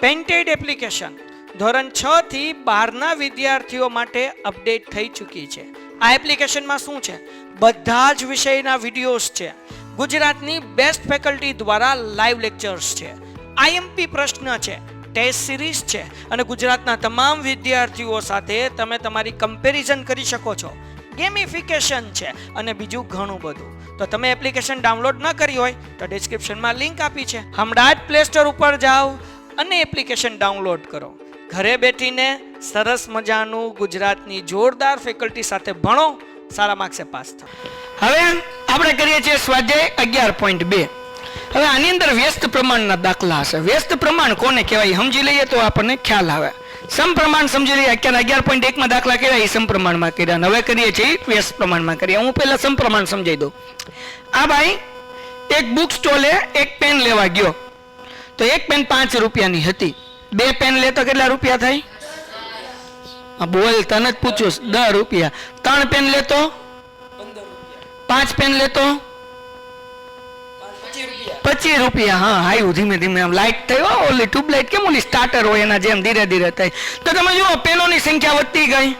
Painted application ધોરણ 6 થી 12ના વિદ્યાર્થીઓ માટે અપડેટ થઈ ચૂકી છે. આ એપ્લિકેશનમાં શું છે? બધા જ વિષયના વિડીયોઝ છે. ગુજરાતની બેસ્ટ ફેકલ્ટી દ્વારા લાઈવ લેક્ચર્સ છે. આઈએમપી પ્રશ્ન છે, ટેસ્ટ સિરીઝ છે અને ગુજરાતના તમામ વિદ્યાર્થીઓ સાથે તમે તમારી કમ્પેરિઝન કરી શકો છો. ગેમિફિકેશન છે અને બીજું ઘણું બધું. તો તમે એપ્લિકેશન ડાઉનલોડ ન કરી હોય તો ડિસ્ક્રિપ્શનમાં લિંક આપી છે. હમણાં જ પ્લે સ્ટોર ઉપર જાઓ અને એપ્લિકેશન ડાઉનલોડ કરો. ઘરે બેઠીને સરસ મજાનું ગુજરાતની જોરદાર ફેકલ્ટી સાથે ભણો, સારા માર્ક્સે પાસ થાઓ. હવે આપણે કરીએ છીએ સ્વાધ્યાય 11.2. હવે આની અંદર વ્યસ્ત પ્રમાણના દાખલા હશે. વ્યસ્ત પ્રમાણ કોને કહેવાય સમજી લઈએ તો આપણને ખ્યાલ આવે. સમપ્રમાણ સમજી લઈએ. 11.1 માં દાખલા કર્યા એ સમપ્રમાણમાં કર્યા. હવે કરીએ છીએ વ્યસ્ત પ્રમાણમાં કર્યા. હું પહેલા સમપ્રમાણ સમજાવી દઉં. આ ભાઈ એક બુક સ્ટોલે એક પેન લેવા ગયો તો એક પેન 5 રૂપિયાની હતી. 2 પેન લેતો કેટલા રૂપિયા થાય? બોલ, તને જ પૂછું. 10 રૂપિયા. 3 પેન લેતો 5 પેન લેતો 25 રૂપિયા. હા, આવ્યું ધીમે ધીમે. આમ લાઈટ થયો, ઓલી ટ્યુબલાઇટ કેમ ઓલી સ્ટાર્ટર હોય એના જેમ ધીરે ધીરે થાય. તો તમે જુઓ પેનોની સંખ્યા વધતી ગઈ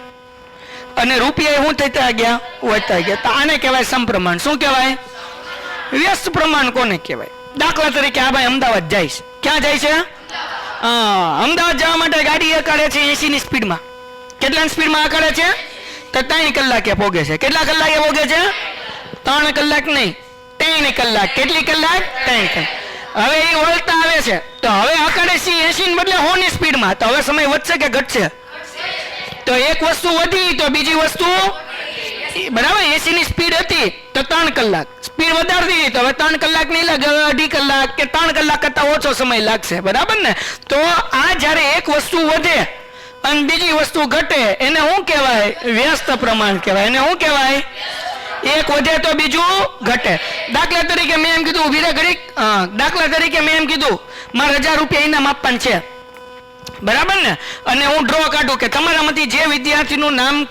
અને રૂપિયા શું થતા ગયા? વધતા ગયા. તો આને કહેવાય સમપ્રમાણ. શું કહેવાય? વ્યસ્ત પ્રમાણ કોને કહેવાય? દાખલા તરીકે આ ભાઈ અમદાવાદ જાય છે. ક્યાં જાય છે? અમદાવાદ જવા માટે ગાડી અકાળે છે 80 ની સ્પીડમાં. કેટલાની સ્પીડમાં અકાળે છે? તો 3 કલાકે પોગે છે. કેટલા કલાકે પોગે છે? 3 કલાક નહીં, 3 કલાક. કેટલી કલાક? 3 કલાક. હવે એ વળતા આવે છે તો હવે અકાળે છે 80 ની બદલે 100 ની સ્પીડમાં. તો હવે સમય વધશે કે ઘટશે? તો એક વસ્તુ વધી તો બીજી વસ્તુ બરાબર. 80 ની સ્પીડ હતી તો 3 કલાક. સ્પીડ વધારતી તો હવે 3 કલાક નહીં લાગે, 2.5 કલાક કે 3 કલાક કરતા ઓછો સમય લાગશે. બરાબર ને? તો આ જ્યારે એક વસ્તુ વધે અને બીજી વસ્તુ ઘટે એને શું કહેવાય? વ્યસ્ત પ્રમાણ કહેવાય. એને શું કહેવાય? એક વધે તો બીજું ઘટે. દાખલા તરીકે મેં એમ કીધું, ઉભી રહે ઘડીક. દાખલા તરીકે મેં એમ કીધું મારે 1000 રૂપિયા ઇનામ આપવાનું છે. બરાબર ને? અને હું ડ્રો કાઢું કે તમારામાંથી જે વિદ્યાર્થીનું નામ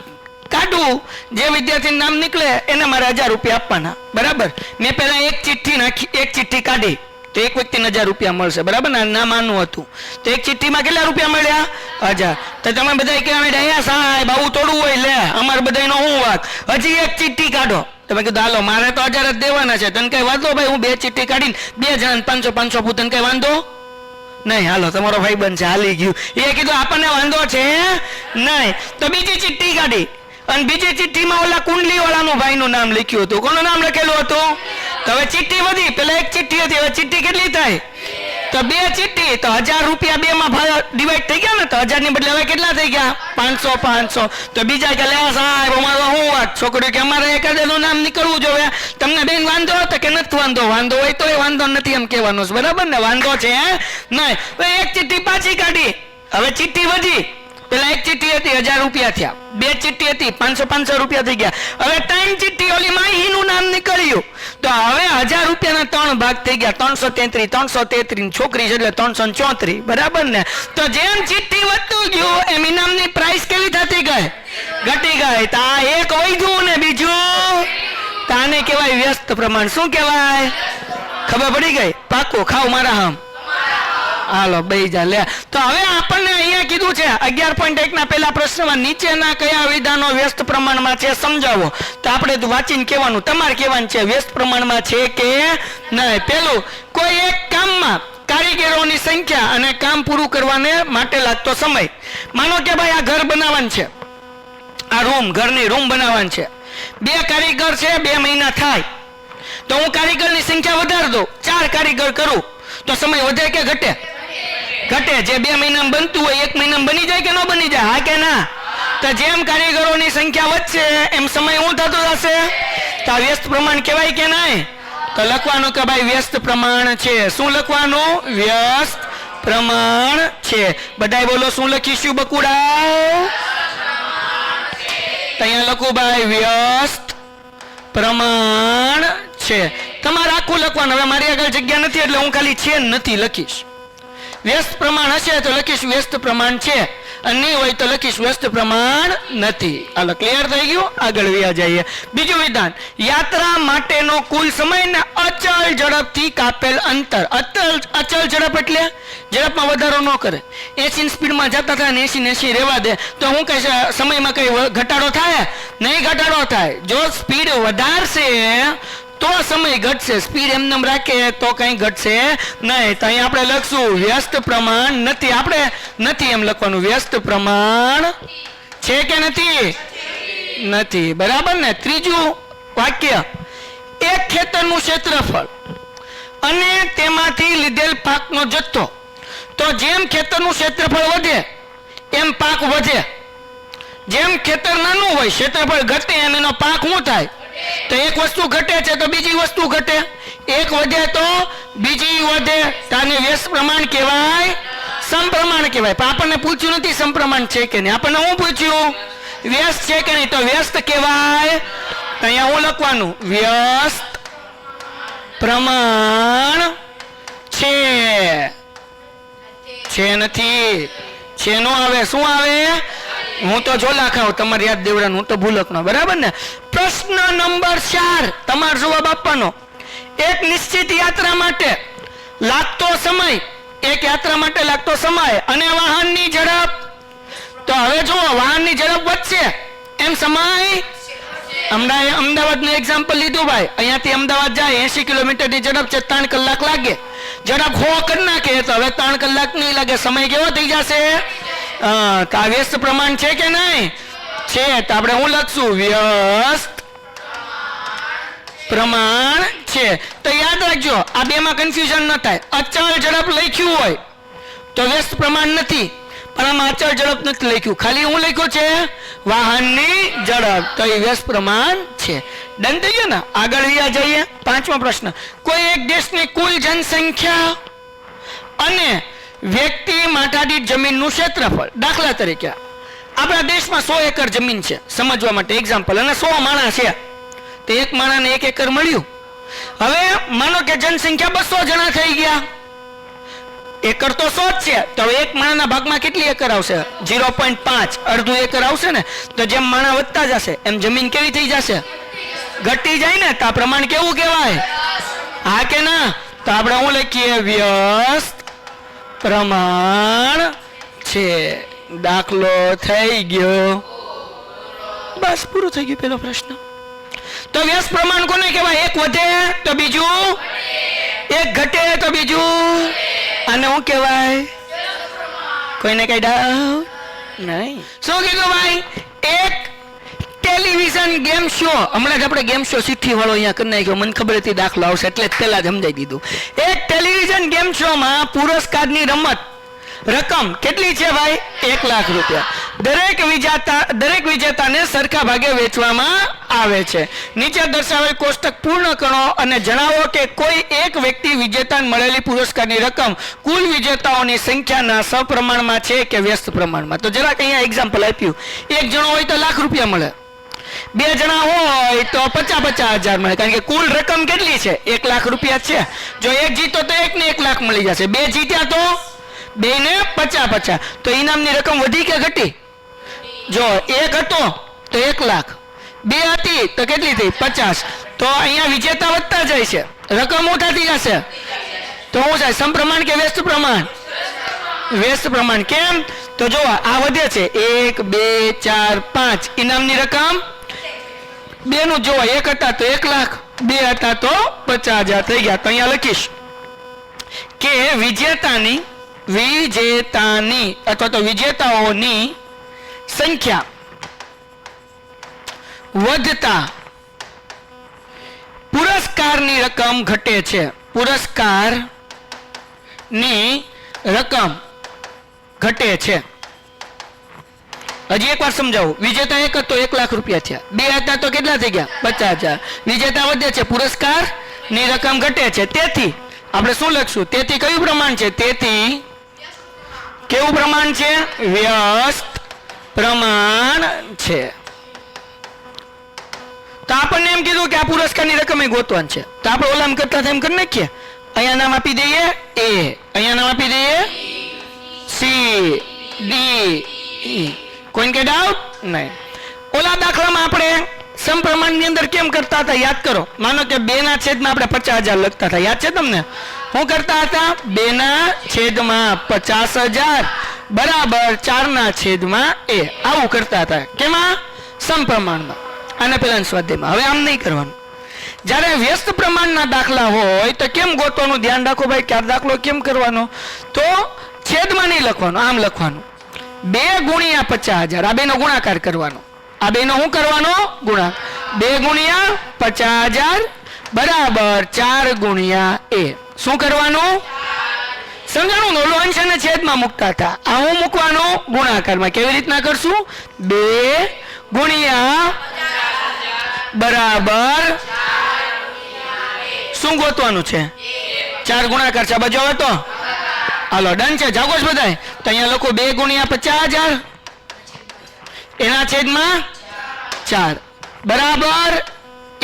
કાઢું, જે વિદ્યાર્થીનું નામ નીકળે એને મારે 1000 રૂપિયા આપવાના. બરાબર? મેં પહેલા એક ચિઠ્ઠી કાઢી તો એક વ્યક્તિને 1000 રૂપિયા મળશે. બરાબર ને? નામ આનું હતું તો એક ચિઠ્ઠીમાં કેટલા રૂપિયા મળ્યા? 1000. તો તમે બધા કહેવા માંડ્યા સાહેબ આવું થોડું હોય, લે અમારે બધાનો શું વાક, હજી એક ચિઠ્ઠી કાઢો. તમે કીધું હાલો મારે તો 1000 જ દેવાના છે. તને કઈ વાંધો ભાઈ? હું 2 ચિઠ્ઠી કાઢીને 2 જણા 500 પૂછ. તને કઈ વાંધો નહીં? હાલો તમારો ભાઈ બન છે, હાલી ગયું. એ કીધું આપણને વાંધો છે નહીં. તો બીજી ચિઠ્ઠી કાઢી અને બીજી ચિઠ્ઠીમાં ઓલા કુંડલી વાળાનું ભાઈનું નામ લખ્યું હતું. કોનું નામ લખેલું હતું? તો હવે ચિઠ્ઠી વધી. પેલા એક ચિઠ્ઠી હતી, હવે ચિઠ્ઠી કેટલી થાય? તો 2 ચિઠ્ઠી. તો 1000 રૂપિયા 2 માં ડિવાઈડ થઈ ગયા ને. તો 1000 ની બદલે હવે કેટલા થઈ ગયા? 500. તો બીજા કે લે સાહેબ અમારો શું વાત? છોકરીઓ કે અમારે એકાદનું નામ નીકળવું જોઈએ. તમને બેન વાંધો હતો કે નથી વાંધો? વાંધો હોય તો એ વાંધો નથી એમ કહેવાનું છે. બરાબર ને? વાંધો છે નહીં. તો એક ચિઠ્ઠી પાછી કાઢી, હવે ચિઠ્ઠી વધી. પેલા એક ચિઠ્ઠી હતી 1000 રૂપિયા થયા. 2 ચિઠ્ઠી હતી 500 રૂપિયા થઈ ગયા. હવે 3 ચિઠ્ઠી ઓલી માહીનું નામ નીકળ્યું તો હવે 1000 રૂપિયાના 3 ભાગ થઈ ગયા. 333 છોકરી છે એટલે 334. બરાબર ને? તો જેમ ચિઠ્ઠી વધતું ગયું એમ ઇનામની પ્રાઇસ કેવી થતી ગઈ? ઘટી ગઈ. તો આ એક વધ્યું ને બીજું, તો આને કહેવાય વ્યસ્ત પ્રમાણ. શું કહેવાય? ખબર પડી ગઈ? પાકું ખાવ મારા હમ. હાલો બેહી જા લે. તો હવે આપણને અહીંયા કીધું છે 11.1 ના પહેલા પ્રશ્નમાં નીચેના કયા વિધાનો વ્યસ્ત પ્રમાણમાં છે સમજાવો. તો આપણે વાંચીને કહેવાનું, તમારે કહેવાનું છે વ્યસ્ત પ્રમાણમાં છે કે નહીં. પહેલું, કોઈ એક કામમાં કારીગરોની સંખ્યા અને કામ પૂરું કરવાને માટે લાગતો સમય. માનો કે ભાઈ આ ઘર બનાવવાનું છે, આ ઘરની રૂમ બનાવવાનું છે. 2 કારીગર છે, 2 મહિના થાય. તો હું કારીગરની સંખ્યા વધારી દઉં, 4 કારીગર કરું તો સમય વધે કે ઘટે? ઘટે. જે 2 મહિનામાં બનતું હોય 1 મહિનામાં બની જાય કે ન બની જાય? હા કે ના? તો જેમ કારીગરોની સંખ્યા વધશે એમ સમય શું થતો જશે? તો વ્યસ્ત પ્રમાણ કહેવાય કે નહીં? તો લખવાનું કે ભાઈ વ્યસ્ત પ્રમાણ છે. શું લખવાનું? વ્યસ્ત પ્રમાણ છે. બધાય બોલો શું લખીશું બકુડા? અહીંયા લખું ભાઈ વ્યસ્ત પ્રમાણ છે. તમારે આખું લખવાનું. હવે મારી આગળ જગ્યા નથી એટલે હું ખાલી છે નથી લખીશ. વ્યસ્ત પ્રમાણ હશે તો લખીશ વ્યસ્ત પ્રમાણ છે, અને નહીં હોય તો લખીશ વ્યસ્ત પ્રમાણ નથી. હાલો ક્લિયર થઈ ગયું, આગળ વ્યા જઈએ. બીજું વિધાન, યાત્રા માટેનો કુલ સમય ને અચળ ઝડપથી કાપેલ અંતર. અચળ ઝડપ એટલે ઝડપમાં વધારો ન કરે. 80 ની સ્પીડમાં જતા થાય ને 80 ને 80 રહેવા દે તો હું કઈ સમયમાં કઈ ઘટાડો થાય? નહીં ઘટાડો થાય. જો સ્પીડ વધારશે તો સમય ઘટશે, સ્પીડ એમને રાખે તો કઈ ઘટશે નહીં. તો અહીં આપણે લખશું વ્યસ્ત પ્રમાણ નથી. આપણે નથી એમ લખવાનું, વ્યસ્ત પ્રમાણ છે કે નથી? નથી. બરાબર ને? ત્રીજું વાક્ય, એક ખેતરનું ક્ષેત્રફળ અને તેમાંથી લીધેલ પાકનો જથ્થો. તો જેમ ખેતરનું ક્ષેત્રફળ વધે એમ પાક વધે. જેમ ખેતર નાનું હોય ક્ષેત્રફળ ઘટે અને એનો પાક શું થાય? તો એક વસ્તુ ઘટે છે તો બીજી વસ્તુ ઘટે, એક વધે તો બીજી વધે. આને વ્યસ્ત પ્રમાણ કહેવાય, સમપ્રમાણ કહેવાય. પણ આપણને પૂછ્યું નથી સમપ્રમાણ છે કે નહીં, આપણને શું પૂછ્યું? વ્યસ્ત છે કે નહીં, તો વ્યસ્ત કહેવાય. તો અહીંયા હું લખવાનું વ્યસ્ત પ્રમાણ છે નથી. છે નો આવે, શું આવે? હું તો જોલા ખાવ, તમારે યાદ દેવડાનું, હું તો ભૂલક નો. બરાબર ને? પ્રશ્ન નંબર 4 તમારો જવાબ આપવાનો. એક નિશ્ચિત યાત્રા માટે લાગતો સમય, એક યાત્રા માટે લાગતો સમય અને વાહનની ઝડપ. તો હવે જુઓ, વાહનની ઝડપ વધશે એમ સમય. અમદાવાદનું એક્ઝામ્પલ લીધું ભાઈ, અહીંયાથી અમદાવાદ જાય 80 કિલોમીટરની ઝડપ છે, 3 કલાક લાગે. ઝડપ 100 કરી નાખે તો હવે 3 કલાક નહીં લાગે, સમય કેવો થઈ જશે? તો આ વ્યસ્ત પ્રમાણ છે કે નહીં? છે. તો આપણે હું લખશું વ્યસ્ત પ્રમાણ છે. તો યાદ રાખજો, આ બે માં કન્ફ્યુઝન ન થાય. અચળ ઝડપ લખ્યું હોય તો વ્યસ્ત પ્રમાણ નથી, પણ આમાં અચળ ઝડપ નથી લખ્યું, ખાલી હું લખ્યું છે વાહનની ઝડપ, તો એ વ્યસ્ત પ્રમાણ છે. ડન થઈ ગયો ને? આગળ વ્યા જઈએ. 5મો પ્રશ્ન, કોઈ એક દેશની કુલ જનસંખ્યા અને વ્યક્તિ માથાદીઠ જમીનનું ક્ષેત્રફળ. દાખલા તરીકે આપણા દેશમાં 100 એકર જમીન છે, સમજવા માટે એક્ઝામ્પલ, અને 100 માણસ છે, તો એક માણસને 1 એકર મળ્યું. હવે માનો કે જનસંખ્યા 200 જણા થઈ ગયા, એકર તો 100 જ છે, તો હવે એક માણસના ભાગમાં કેટલી એકર આવશે? 0.5, અડધું એકર આવશે ને. તો જેમ માણસ વધતા જશે એમ જમીન કેવી થઈ જશે? ઘટી જાય ને. તો આ પ્રમાણ કેવું કહેવાય? હા કે ના? તો આપણે હું લખીએ વ્યસ્ત પ્રમાણ છે. દાખલો થઈ ગયો, બસ પૂરું થઈ ગયું પેલો પ્રશ્ન. તો વ્યસ્ત પ્રમાણ કોને કહેવાય? એક વધે તો બીજું, એક ઘટે તો બીજું. આને શું કહેવાય? કોઈને કઈ ડાઉટ નહીં? શું કીધું ભાઈ? એક ટેલિવિઝન ગેમ શો, હમણાં જ આપણે ગેમ શો સિદ્ધિ વાળો અહીંયા કરી નાખ્યો, મને ખબર હતી દાખલો આવશે એટલે જ પહેલા જ સમજાઈ દીધું. એક ટેલિવિઝન ગેમ શો માં પુરસ્કારની રકમ કેટલી છે ભાઈ? 1 લાખ રૂપિયા. દરેક વિજેતાને સરખા ભાગે વેચવામાં આવે છે. નીચે દર્શાવેલ કોષ્ટક પૂર્ણ કરો અને જણાવો કે કોઈ એક વ્યક્તિ વિજેતાને મળેલી પુરસ્કારની રકમ કુલ વિજેતાઓની સંખ્યાના સપ્રમાણમાં છે કે વ્યસ્ત પ્રમાણમાં. તો જરાક અહીંયા એક્ઝામ્પલ આપ્યું. એક જણો હોય તો લાખ રૂપિયા મળે, 2 જણા હોય તો 50,000 મળે, કારણ કે કુલ રકમ કેટલી છે? 1 લાખ રૂપિયા છે. જો એક જીતો તો એકને 1 લાખ મળી જશે, 2 જીત્યા તો 2 ને 50. તો ઇનામની રકમ વધી કે ઘટી? જો 1 હતો તો 1 લાખ, 2 હતી તો કેટલી થઈ? 50. તો અહીંયા વિજેતા વધતા જાય છે, રકમ ઉઠાતી જશે. તો શું થાય? સમપ્રમાણ કે વ્યસ્ત પ્રમાણ? વ્યસ્ત પ્રમાણ. કેમ? તો જો આ વધે છે 1 2 4 5, ઇનામની રકમ 2 નું જોવા, 1 હતા તો 1 લાખ, 2 હતા તો 50,000 થઈ ગયા. તો અહીંયા લખીશ કે વિજેતાની અથવા તો વિજેતાઓની સંખ્યા વધતા પુરસ્કારની રકમ ઘટે છે. પુરસ્કારની રકમ ઘટે છે. હજી એક વાર સમજાવું. વિજેતા 1 હતો, 1 લાખ રૂપિયા થયા. 2 હતા તો કેટલા થઈ ગયા? 50,000. વિજેતા વધે છે, પુરસ્કારની રકમ ઘટે છે. તેથી આપણે શું લખશું? તેથી કયું પ્રમાણ છે? તેથી કેવું પ્રમાણ છે? વ્યસ્ત પ્રમાણ છે. તો આપણને એમ કીધું કે આ પુરસ્કારની રકમ ગોતવાની છે, તો આપણે ઓલામ કરતા એમ કરી નાખીએ. અહીંયા નામ આપી દઈએ એ, અહીંયા નામ આપી દઈએ સી ડી ઈ. કોઈને કઈ ડાઉટ નહીં? ઓલા દાખલામાં આપણે સમપ્રમાણની અંદર કેમ કરતા હતા યાદ કરો. માનો કે 2 ના છેદમાં આપણે 50,000 લખતા હતા, યાદ છે તમને? શું કરતા હતા? 2 ના છેદમાં 50,000 બરાબર 4 ના છેદમાં એ, આવું કરતા હતા. કેમાં? સમપ્રમાણમાં. આને પેલા સ્વાધ્યાયમાં. હવે આમ નહીં કરવાનું. જ્યારે વ્યસ્ત પ્રમાણના દાખલા હોય તો કેમ ગોતવાનું? ધ્યાન રાખો ભાઈ કે આ દાખલો કેમ કરવાનો? તો છેદમાં નહીં લખવાનું, આમ લખવાનું 2 ગુણ્યા 50,000. આ બેનો ગુણાકાર કરવાનો. આ બેનો શું કરવાનો? ગુણાકાર. 2 ગુણ્યા 50,000 બરાબર 4 ગુણ્યા એ. શું કરવાનું? સમજાણું? ઓલો અંશ અને છેદમાં મૂકતા હતા, આ હું મૂકવાનું ગુણાકારમાં. કેવી રીતના કરશું? 2 ગુણ્યા બરાબર શું ગોતવાનું છે? 4 ગુણાકાર છે. બાજુ હવે તો હાલો ડન છે. જાગો છો બધાય? તો અહીંયા લખો 2 ગુણ્યા 50,000 એના છેદમાં 4 બરાબર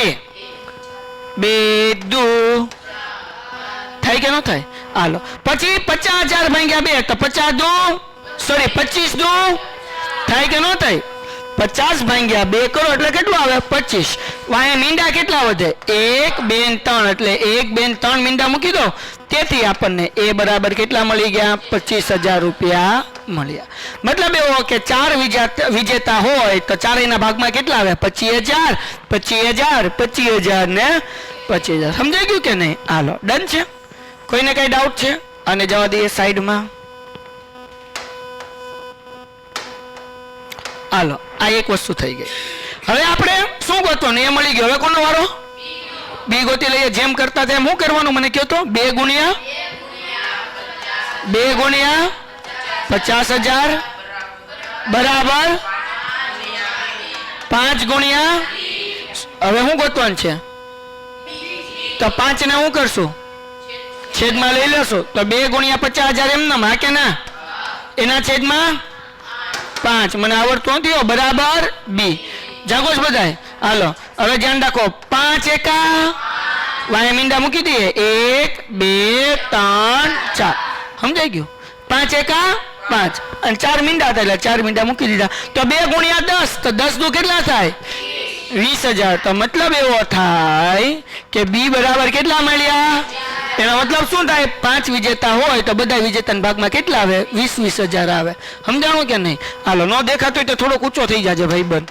એ. 2 દુ થાય કે ન થાય? હાલો પછી 50,000 ભાગ્યા 2 તો 25 દુ થાય કે ન થાય? 50 ભાગ્યા 2 કરો એટલે કેટલું આવે? 25. વાયા મીંડા કેટલા વધે? 1 2 3 એટલે 1 2 3 મીંડા મૂકી દો. તેથી આપણને એ બરાબર કેટલા મળી ગયા? 25,000 રૂપિયા મળ્યા. મતલબ એવો કે 4 વિજેતા હોય તો 4 ના ભાગમાં કેટલા આવે? 25,000 25,000 25,000 ને 25,000. સમજાઈ ગયું કે નહીં? હાલો ડન છે. કોઈને કઈ ડાઉટ છે? અને જવા દઈએ સાઈડમાં. હાલો આ એક વસ્તુ થઈ ગઈ. હવે આપણે શું ગોતવાનું? એ મળી ગયો. હવે કોનો વારો? બી ગોતી લઈએ. જેમ કરતા તેમ શું કરવાનું મને કહો તો? 2 ગુણ્યા 50,000 બરાબર 5 ગુણ્યા. હવે શું ગોતવાનું છે? તો 5 ને શું કરશું? છેદમાં લઈ લેશો. તો 2 ગુણ્યા 50,000 એમ ના હા કે ના? એના છેદમાં 5. મને આવડતું નથી બરાબર બી. જાગો છો બધાય? હાલો હવે ધ્યાન રાખો. 5 એકા વાય મીંડા મૂકી દઈએ. 1 2 3 4. સમજાઈ ગયું? 5 એકા 5 અને 4 મીંડા હતા એટલે 4 મીંડા મૂકી દીધા. તો 2 ગુણ્યા 10 તો 10 દુ કેટલા થાય? 20,000. તો મતલબ એવો થાય કે બી બરાબર કેટલા મળ્યા? એનો મતલબ શું થાય? 5 વિજેતા હોય તો બધા વિજેતાના ભાગમાં કેટલા આવે? 20,000 આવે. સમજાણું કે નહીં? હાલો ન દેખાતો હોય તો થોડોક ઊંચો થઈ જાજે ભાઈ બંધ.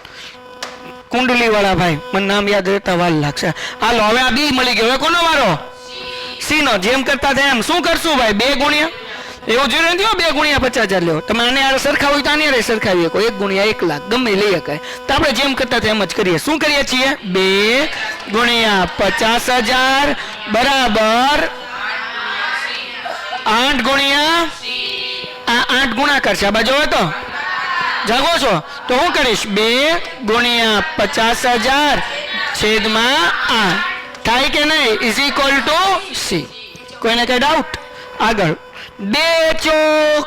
કુંડલી વાળા ભાઈ, મને નામ યાદ રહેતા વાર લાગશે. હાલો હવે આ બી મળી ગયો. હવે કોનો વારો? સી નો. જેમ કરતા હતા એમ શું કરશું ભાઈ? 2 ગુણ્યા એવું જોયું નથી 2 ગુણ્યા 50,000 લેવો. તમે આને યાર સરખા હોય તો આને સરખાવીએ. 1 ગુણ્યા 1 લાખ ગમે લઈ શકાય. તો આપણે જેમ કરતા હતા એમ જ કરીએ. શું કરીએ છીએ? 2 ગુણ્યા 50,000 બરાબર 8 ગુણ્યા આ 8 ગુણાકાર છે. આ બાજુ હવે તો જાગો છો તો હું કરીશ? 2 ગુણ્યા 50,000 છેદમાં 8 થાય કે નહીં? Is equal to C. કોઈને કઈ ડાઉટ? આગળ 2 ચોક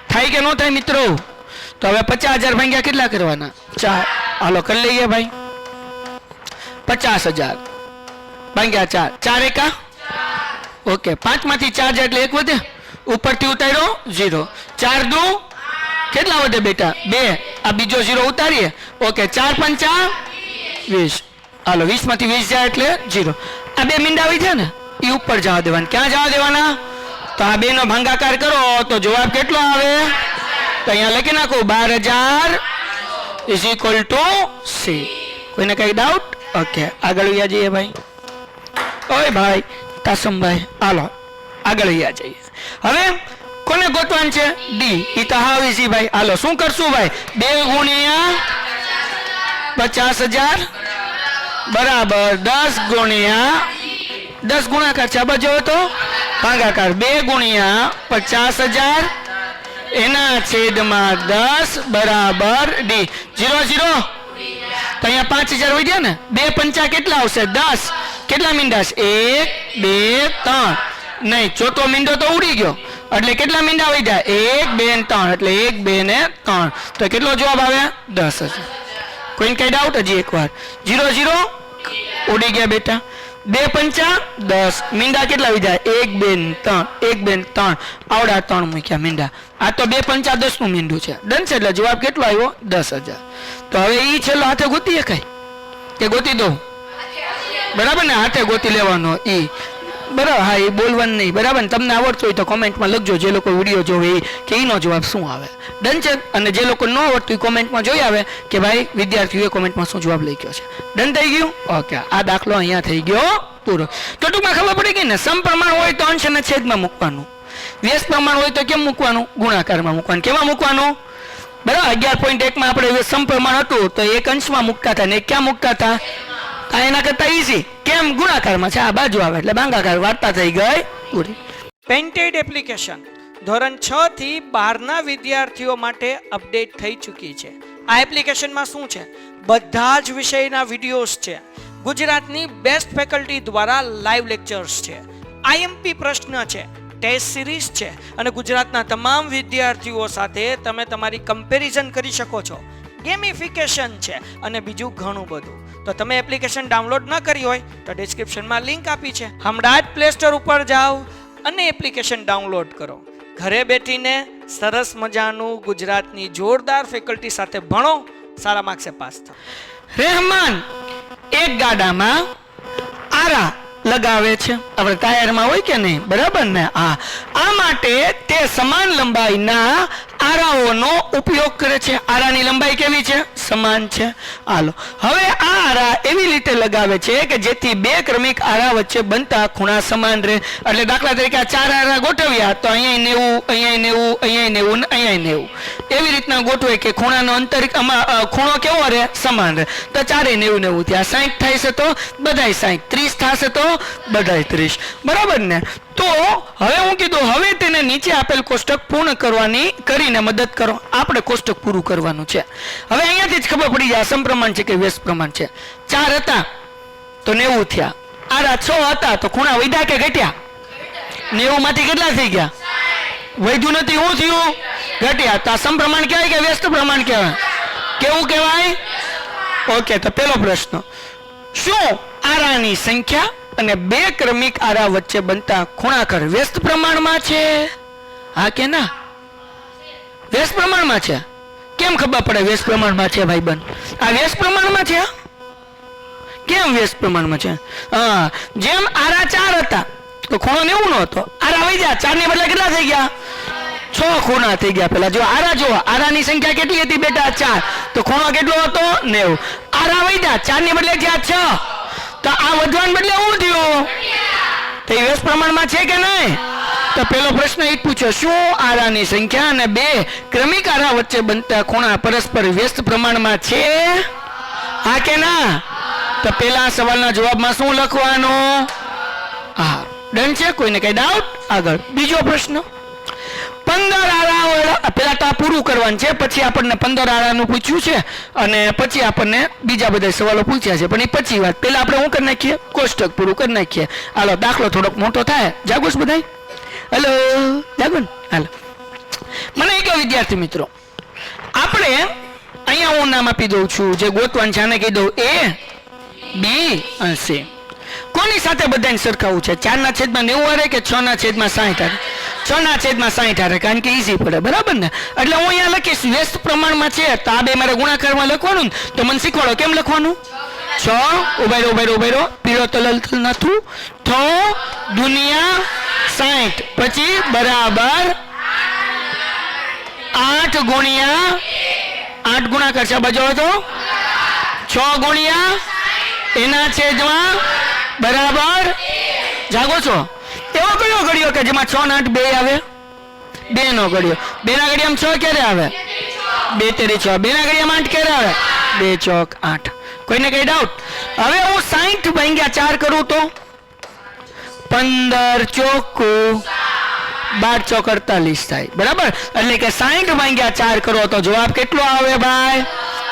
થાય કે ન થાય મિત્રો? તો હવે 50,000 ભાગ્યા કેટલા કરવાના? 4. હાલો કરી લઈએ ભાઈ. 50,000 ભાગ્યા 4. 4 એકા ઓકે. 5 માંથી 4 જાય એટલે 1 વધે. ઉપરથી ઉતાર્યો 0. 4 દુ કેટલા વધે બેટા? 2. આ બીજો 0 ઉતારીએ. ઓકે 4 પંચા 20. હાલો 20 માંથી 20 જાય એટલે 0. આ 2 મીંડા આવી છે ને એ ઉપર જવા દેવાના. ક્યાં જવા દેવાના? તો આ 2 નો ભાગાકાર કરો તો જવાબ કેટલો આવે? તો અહીંયા લખી નાખો 12,000 ઇઝ ઇક્વલ ટુ સી. કોઈને કઈ ડાઉટ? ઓકે આગળ વ્યા જઈએ ભાઈ. ઓય ભાઈ કાસમભાઈ હાલો આગળ વ્યા જઈએ. હવે કોને ગોતવાનું છે? ડી. ઈ તો હાવ ઈઝી ભાઈ. હાલો શું કરશું ભાઈ? 2 ગુણ્યા 50,000 બરાબર 10 ગુણ્યા 10 ગુણાકાર છે. આ બાજુ તો ભાગાકાર. 2 ગુણ્યા 50,000 એના છેદમાં 10 બરાબર ડી. 0 0 તો અહીંયા 5,000 વધ્યા ને. 2 પંચા કેટલા આવશે? 10. કેટલા મીંડા છે? 1 2 3 નહીં. ચોથો મીંડો તો ઉડી ગયો એટલે કેટલા મીંડા વધ્યા? 1 2 3 એટલે 1 2 ને 3. તો કેટલો જવાબ આવે? 10,000. કોઈને કઈ ડાઉટ? હજી એકવાર 0 0 ઉડી ગયા બેટા. 2 પંચા 10. મીંડા કેટલા વિધા? 1 2 ને 3, 1 2 ને 3, આવડા 3 મૂક્યા મીંડા. આ તો 2 પંચા 10 નું મીંડું છે. ડન છે. એટલે જવાબ કેટલો આવ્યો? 10,000. તો હવે ઈ છેલ્લો હાથે ગોતી શકાય કે ગોતી દઉં? બરાબર ને, હાથે ગોતી લેવાનો ઈ. બરાબર, હા, એ બોલવાનું નહીં. બરાબર ને, તમને આવડતું હોય તો કોમેન્ટમાં લખજો, જે લોકો વિડીયો જોવે એ કે એનો જવાબ શું આવે. ડન છે. અને જે લોકો ન આવડતું એ કોમેન્ટમાં જોઈ આવે કે ભાઈ વિદ્યાર્થીઓએ કોમેન્ટમાં શું જવાબ લખ્યો છે. ડન થઈ ગયું? ઓકે, આ દાખલો અહીંયા થઈ ગયો પૂરો. તો ટૂંકમાં ખબર પડી ગઈ ને, સમપ્રમાણ હોય તો અંશ અને છેદમાં મૂકવાનું, વ્યસ્ત પ્રમાણ હોય તો કેમ મૂકવાનું? ગુણાકારમાં મૂકવાનું. કેમાં મૂકવાનું? બરાબર, 11.1 માં આપણે સમપ્રમાણ હતું તો એક અંશમાં મૂકતા હતા ને એક ક્યાં મૂકતા હતા? એના કરતા ઈઝી. કેમ? ગુણાકારમાં છે, આ બાજુ આવે એટલે ભાગાકાર. વાર્તા થઈ ગઈ પૂરી. પેન્ટેડ એપ્લિકેશન ધોરણ 6 થી 12 વિદ્યાર્થીઓ માટે અપડેટ થઈ ચૂકી છે. આ એપ્લિકેશનમાં શું છે? બધા જ વિષયના વિડીયોઝ છે. ગુજરાતની બેસ્ટ ફેકલ્ટી દ્વારા લાઈવ લેક્ચર્સ છે. આઈએમપી પ્રશ્ન છે, ટેસ્ટ સિરીઝ છે અને ગુજરાતના તમામ વિદ્યાર્થીઓ સાથે તમે તમારી કમ્પેરિઝન કરી શકો છો. ગેમિફિકેશન છે અને બીજું ઘણું બધું. તો તમે એપ્લિકેશન ડાઉનલોડ ન કરી હોય તો ડિસ્ક્રિપ્શનમાં લિંક આપી છે. હમણાં જ પ્લે સ્ટોર ઉપર જાઓ અને એપ્લિકેશન ડાઉનલોડ કરો. ઘરે બેઠીને સરસ મજાનું ગુજરાતની જોરદાર ફેકલ્ટી સાથે ભણો, સારા માર્ક્સે પાસ થાઓ. રહેમાન એક ગાડામાં આરા લગાવે છે. આપણે ટાયરમાં હોય કે નહીં? બરાબર ને? આ માટે તે સમાન લંબાઈના આરાઓનો ઉપયોગ કરે છે. આરાની લંબાઈ કેવી છે? સમાન છે. હાલો, હવે આ આરા એવી રીતે લગાવે છે કે જેથી બે ક્રમિક આરા વચ્ચે બનતા ખૂણા સમાન રહે. એટલે દાખલા તરીકે આ 4 આરા ગોઠવ્યા તો અહીંયા 90, અહીંયા 90, અહીંયા 90, અહીંયા 90, એવી રીતના ગોઠવે કે ખૂણાનો અંતર ખૂણો કેવો રહે? સમાન રહે. તો 4 90 90 થયા. 60 થાય છે તો બધાય 60, 30 થશે તો બધાય 30. બરાબર ને? તો હવે હું કીધું, હવે તેને નીચે આપેલ કોષ્ટક પૂર્ણ કરીને મદદ કરો. આપણે કોષ્ટક પૂરું કરવાનું છે. હવે અહીંયાથી જ ખબર પડી જાય સમપ્રમાણ છે કે વ્યસ્ત પ્રમાણ છે. 4 હતા તો 90 થયા. આરા 6 હતા તો ખૂણા વધ્યા કે ઘટ્યા? 90 માંથી કેટલા થઈ ગયા? વધ્યું નથી. શું થયું? ઘટ્યા. તો આ સમપ્રમાણ કહેવાય કે વ્યસ્ત પ્રમાણ કહેવાય? કેવું કહેવાય? ઓકે, તો પેલો પ્રશ્ન, શું આરાની સંખ્યા અને બે ક્રમિક આરા વચ્ચે બનતા ખૂણાકર વ્યસ્ત પ્રમાણમાં છે? હા કે ના? વ્યસ્ત પ્રમાણમાં છે. કેમ ખબર પડે વ્યસ્ત પ્રમાણમાં છે ભાઈબંધ? આ વ્યસ્ત પ્રમાણમાં છે. કેમ વ્યસ્ત પ્રમાણમાં છે? હા, જેમ આરા 4 હતા તો ખૂણો 90 નો હતો. આરા વઈ ગયા, 4 ની બદલે કેટલા થઈ ગયા? 6 ખૂણા થઈ ગયા. પેલા જો આરા જો, આરાની સંખ્યા કેટલી હતી બેટા? 4. તો ખૂણો કેટલો હતો? 90. આરા વઈ ગયા, 4 ની બદલે થયા 6. તો આ વધવાને બદલે શું થયું? તો એ વ્યસ્ત પ્રમાણમાં છે કે નહીં? તો પેલો પ્રશ્ન એ પૂછ્યો, શું આરાની સંખ્યા અને બે ક્રમિક આરા વચ્ચે બનતા ખૂણા પરસ્પર વ્યસ્ત પ્રમાણમાં છે? હા કે ના? તો પેલા સવાલના જવાબમાં શું લખવાનું? હા, ડન છે. કોઈને કઈ ડાઉટ? આગળ બીજો પ્રશ્ન. 15 આરા, પેલા તો આ પૂરું કરવાનું છે, પછી આપણને 15 આરાનું પૂછ્યું છે અને પછી આપણને બીજા બધા સવાલો પૂછ્યા છે, પણ એ પછી વાત. પેલા આપણે શું કરી નાખીએ? કોષ્ટક પૂરું કરી નાખીએ. હાલો, દાખલો થોડોક મોટો થાય. જાગો છો બધાય? હેલો, જાગો ને? હાલો, મને કહો વિદ્યાર્થી મિત્રો, આપણે અહીંયા હું નામ આપી દઉં છું, જે ગોતવાનું છે આને કહી દઉં A, B અને C. કોની સાથે બધાને સરખાવું છે? 4/90 હારે કે 6/60 હારે? 6/60 હારે, કારણ કે ઈઝી પડે. બરાબર ને? એટલે હું અહીંયા લખીશ વ્યસ્ત પ્રમાણમાં છે તો આ બે મારે ગુણાકારમાં લખવાનું. તો મને શીખવાડો કેમ લખવાનું? 6 ઉભેરો પીળો તલલ નથું થો દુનિયા 60 પછી બરાબર 8 ગુણ્યા 8 ગુણાકાર છે બાજુ તો 6 ગુણ્યા એના છેદમાં બરાબર. જાગો છો? એવો કયો ઘડિયો કે જેમાં 6 અને 8 બે આવે? 2 નો ઘડિયો. 2 ના ઘડિયામાં 6 ક્યારે આવે? 2 તેરી 6. 2 ના ઘડિયામાં 8 ક્યારે આવે? 2 ચોક 8. કોઈને કઈ ડાઉટ? હવે હું 60 ભાગ્યા 4 કરું તો 15 ચોક 12 ચોક 48 થાય. બરાબર? એટલે કે 60 ભાગ્યા 4 કરો તો જવાબ કેટલો આવે ભાઈ?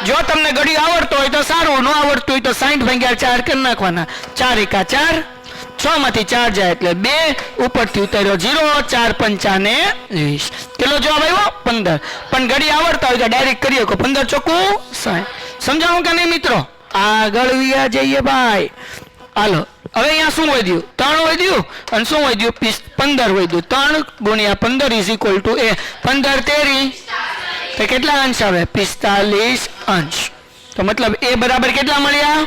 જો તમને ઘડી આવડતો હોય તો સારું, ન આવડતું હોય તો 60 ભાગ્યા 4 કરી નાખવાના. 4 એકા 4, 6 માંથી 4 જાય એટલે 2, ઉપરથી ઉતાર્યો 0, 4 પંચા ને 20. કેટલો જવાબ આવ્યો? 15. પણ ઘડી આવડતા હોય તો ડાયરેક્ટ કરીએ કે 15 ચોખ્ખું 60. સમજાવું કે નહીં મિત્રો? આગળ વ્યા જઈએ ભાઈ. હાલો, હવે અહીંયા શું વધ્યું 3 વધ્યું અને શું વધ્યું 15 વધ્યું 3 ગુણ્યા 15 ઇઝ ઇક્વલ ટુ એ 15 તેરી તો કેટલા અંશ આવે 45 અંશ તો મતલબ એ બરાબર કેટલા મળ્યા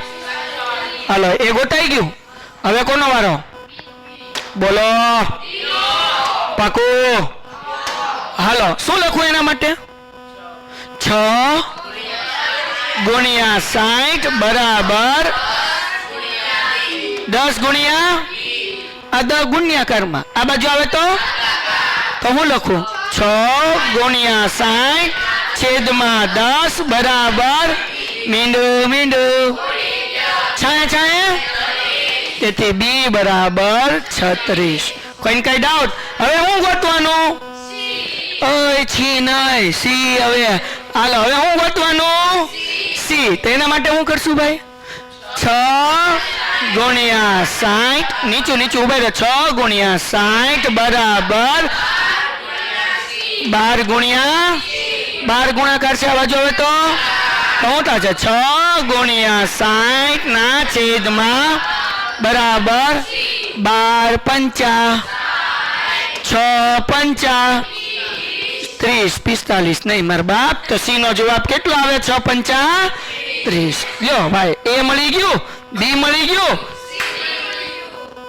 હાલો એ ગોતાઈ ગયું હવે કોનો વારો બોલો પાકું હાલો શું લખવું એના માટે 6 ગુણ્યા 60 બરાબર 10 ગુણ્યા આ 10 ગુણ્યાકારમાં આ બાજુ આવે તો હું લખું 6 ગુણ્યા 60 છેદમાં 10 બરાબર મીંડું મીંડું છાયા છાયા તેથી બી બરાબર 36 કોઈને કઈ ડાઉટ હવે હું ગોતવાનું ઓય છી નહીં સી હવે હાલો હવે હું ગોતવાનું સી તો એના માટે હું કરશું ભાઈ 6 ગુણ્યા 60 નીચું નીચું ઉભા રહે 6 ગુણ્યા 60 બરાબર 12 ગુણાકાર છે આ બાજુ હવે તો શું થશે 6 ગુણ્યા 60 ના છેદમાં બરાબર 12 પંચા 6 પંચા 30 45 નહીં મારા બાપ તો સી નો જવાબ કેટલો આવે 6 પંચા 30 લ્યો ભાઈ એ મળી ગયું બી મળી ગયું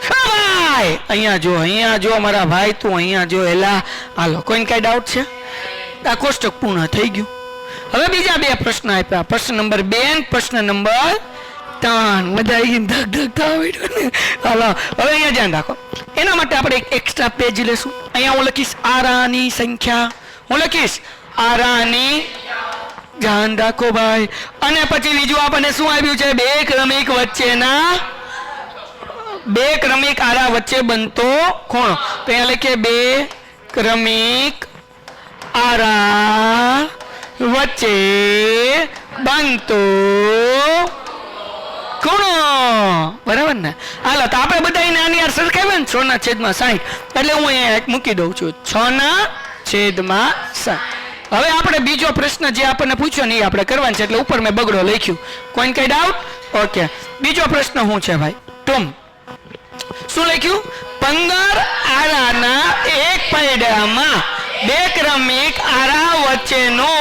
ભાઈ અહીંયા જો મારા ભાઈ તું અહીંયા જો એલા હાલો કોઈને કઈ ડાઉટ છે આ કોષ્ટક પૂર્ણ થઈ ગયું હવે બીજા બે પ્રશ્ન આપ્યા પ્રશ્ન નંબર 2 અને પ્રશ્ન નંબર 3 મજા આવી ધક ધક થવા હાલો હવે અહીંયા ધ્યાન રાખો એના માટે આપણે એક એક્સ્ટ્રા પેજ લેશું અહીંયા હું લખીશ આરાની સંખ્યા હું લખીશ આરાની ધ્યાન રાખો ભાઈ અને પછી બીજું આપણને શું આવ્યું છે બે ક્રમિક વચ્ચેના બે ક્રમિક આરા વચ્ચે બનતો ખૂણો તો અહીંયા લખીએ બે ક્રમિક આરા વચ્ચે બનતો ખૂણો બરાબર ને હાલો તો આપણે બધા આની યાર સરખાવ્યા ને 6 ના છેદમાં 60 એટલે હું અહીંયા મૂકી દઉં છું 6 ના છેદમાં 60 હવે આપણે બીજો પ્રશ્ન જે આપણને પૂછ્યો ને એ આપણે કરવાનો છે એટલે ઉપર મેં બગડો લખ્યું કોઈને કઈ ડાઉટ ઓકે બીજો પ્રશ્ન શું છે ભાઈ ટૂમ શું લખ્યું 15 આરાના એક પૈડામાં બે ક્રમિક આરા વચ્ચેનો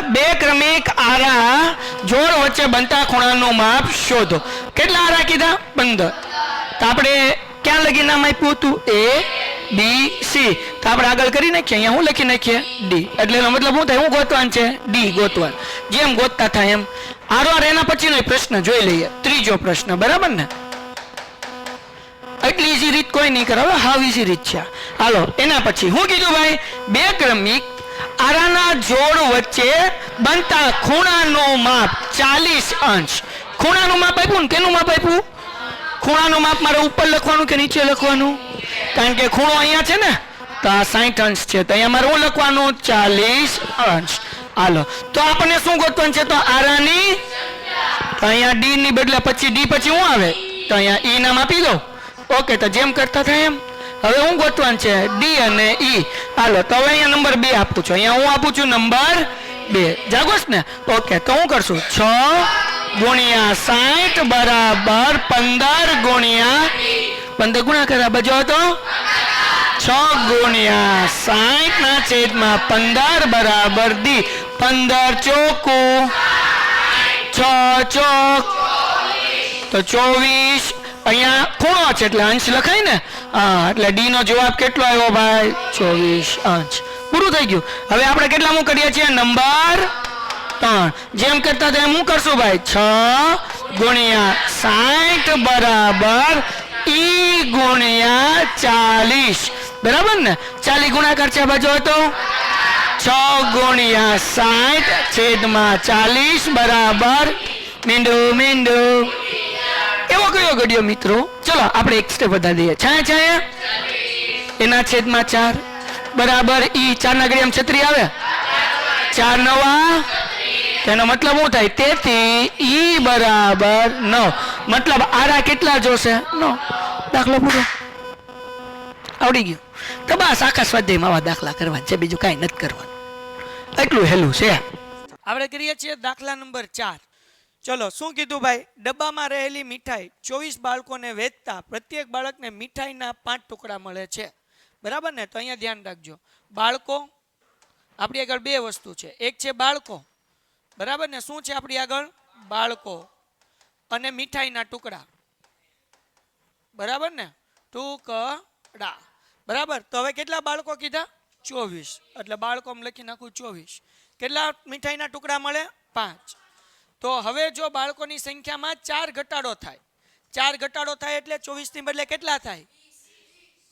બે ક્રમિક આરા જોડ વચ્ચે બનતા ખૂણાનું માપ શોધો કેટલા આરા કીધા 15 તો આપણે ક્યાં લગી નામ આપ્યું હતું એ બી સી તો આપણે આગળ કરી નાખીએ અહીંયા હું લખી નાખીએ ડી એટલે એનો મતલબ શું થાય હું ગોતવાનું છે ડી ગોતવાનું જેમ ગોતતા થાય એમ આરવાર એના પછીનો પ્રશ્ન જોઈ લઈએ ત્રીજો પ્રશ્ન બરાબર ને એટલી ઈઝી રીત કોઈ નહીં કરે હવે હાવ ઈઝી રીત છે હાલો એના પછી હું કીધું ભાઈ બે ક્રમિક આરાના જોડ વચ્ચે બનતા ખૂણાનું માપ 40 અંશ ખૂણાનું માપ આપ્યું ને કેનું માપ આપ્યું ખૂણાનું માપ મારે ઉપર લખવાનું કે નીચે લખવાનું કારણ કે ખૂણો અહીંયા છે ને તો આ 60 અંશ છે તો અહીંયા મારે શું લખવાનું 40 અંશ હાલો તો આપણને શું ગોતવાનું છે તો આરાની તો અહીંયા ડી ની બદલે પછી ડી પછી શું આવે તો અહીંયા ઈ નામ આપી દો ઓકે તો જેમ કરતા થાય એમ હવે હું ગોતવાનું છે ડી અને ઈ હાલો તો હવે અહીંયા નંબર 2 આપું છું અહીંયા હું આપું છું નંબર 2 જાગોશ ને ઓકે તો હું કરશું 6 ગુણ્યા 60 બરાબર 15 ગુણ્યા 15 ગુણાકાર આ બાજુ તો 6 ગુણ્યા 60 ના છેદમાં 15 બરાબર ડી 15 ચોકું 6 ચોક તો 24 અહીંયા ખૂણો છે એટલે અંશ લખાય ને હા એટલે ડી નો જવાબ કેટલો આવ્યો ભાઈ 24 અંશ પૂરું થઈ ગયું હવે આપણે કેટલા હું કરીએ છીએ નંબર 3 જેમ કરતા તેમ હું કરશું ભાઈ 6 ગુણ્યા 60 બરાબર ઈ ગુણ્યા 40 બરાબર ને 40 ગુણાકાર છે બાજુ હતો 6 ગુણ્યા 60 છેદમાં 40 બરાબર મીંડું મીંડું એવો કયો ઘડ્યો મિત્રો ચલો આપણે એક સ્ટેપ વધારી દઈએ છાયા છાયા એના છેદમાં 4 બરાબર ઈ 4 ના ઘડિયામાં 36 આવે 4 નવા તેનો મતલબ શું થાય તેથી ઈ બરાબર 9 મતલબ આરા કેટલા જોશે 9 દાખલો પૂરો આવડી ગયું તો બસ આખા સ્વાધ્યાયમાં આવા દાખલા કરવાના છે બીજું કાંઈ નથી કરવાનું એટલું હેલું છે આપણે કરીએ છીએ દાખલા નંબર 4 ચલો શું કીધું ભાઈ? ડબ્બામાં રહેલી મીઠાઈ 24 બાળકોને વેચતા પ્રત્યેક બાળકને મીઠાઈના 5 ટુકડા મળે છે. બરાબર ને? તો અહીંયા ધ્યાન રાખજો, બાળકો આપણી આગળ બે વસ્તુ છે. એક છે બાળકો, બરાબર ને? શું છે આપણી આગળ? બાળકો અને મીઠાઈના ટુકડા, બરાબર ને? ટુકડા, બરાબર. તો હવે કેટલા બાળકો કીધા? 24. એટલે બાળકો લખી નાખું 24. કેટલા મીઠાઈના ટુકડા મળે? 5. તો હવે જો બાળકોની સંખ્યામાં 4 ઘટાડો થાય, 4 ઘટાડો થાય એટલે 24 ની બદલે કેટલા થાય?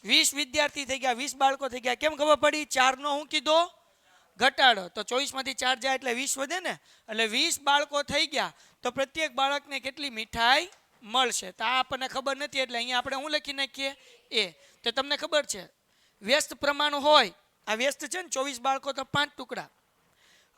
20 વિદ્યાર્થી થઈ ગયા, 20 બાળકો થઈ ગયા. કેમ ખબર પડી? 4 નો હું કીધો? ઘટાડો. તો 24 માંથી 4 જાય એટલે 20 વધે ને, એટલે 20 બાળકો થઈ ગયા. તો પ્રત્યેક બાળકને કેટલી મીઠાઈ મળશે? તો આ આપણને ખબર નથી એટલે અહીંયા આપણે શું લખી નાખીએ? એ. તો તમને ખબર છે વ્યસ્ત પ્રમાણ હોય, આ વ્યસ્ત છે ને 24 બાળકો તો 5 ટુકડા.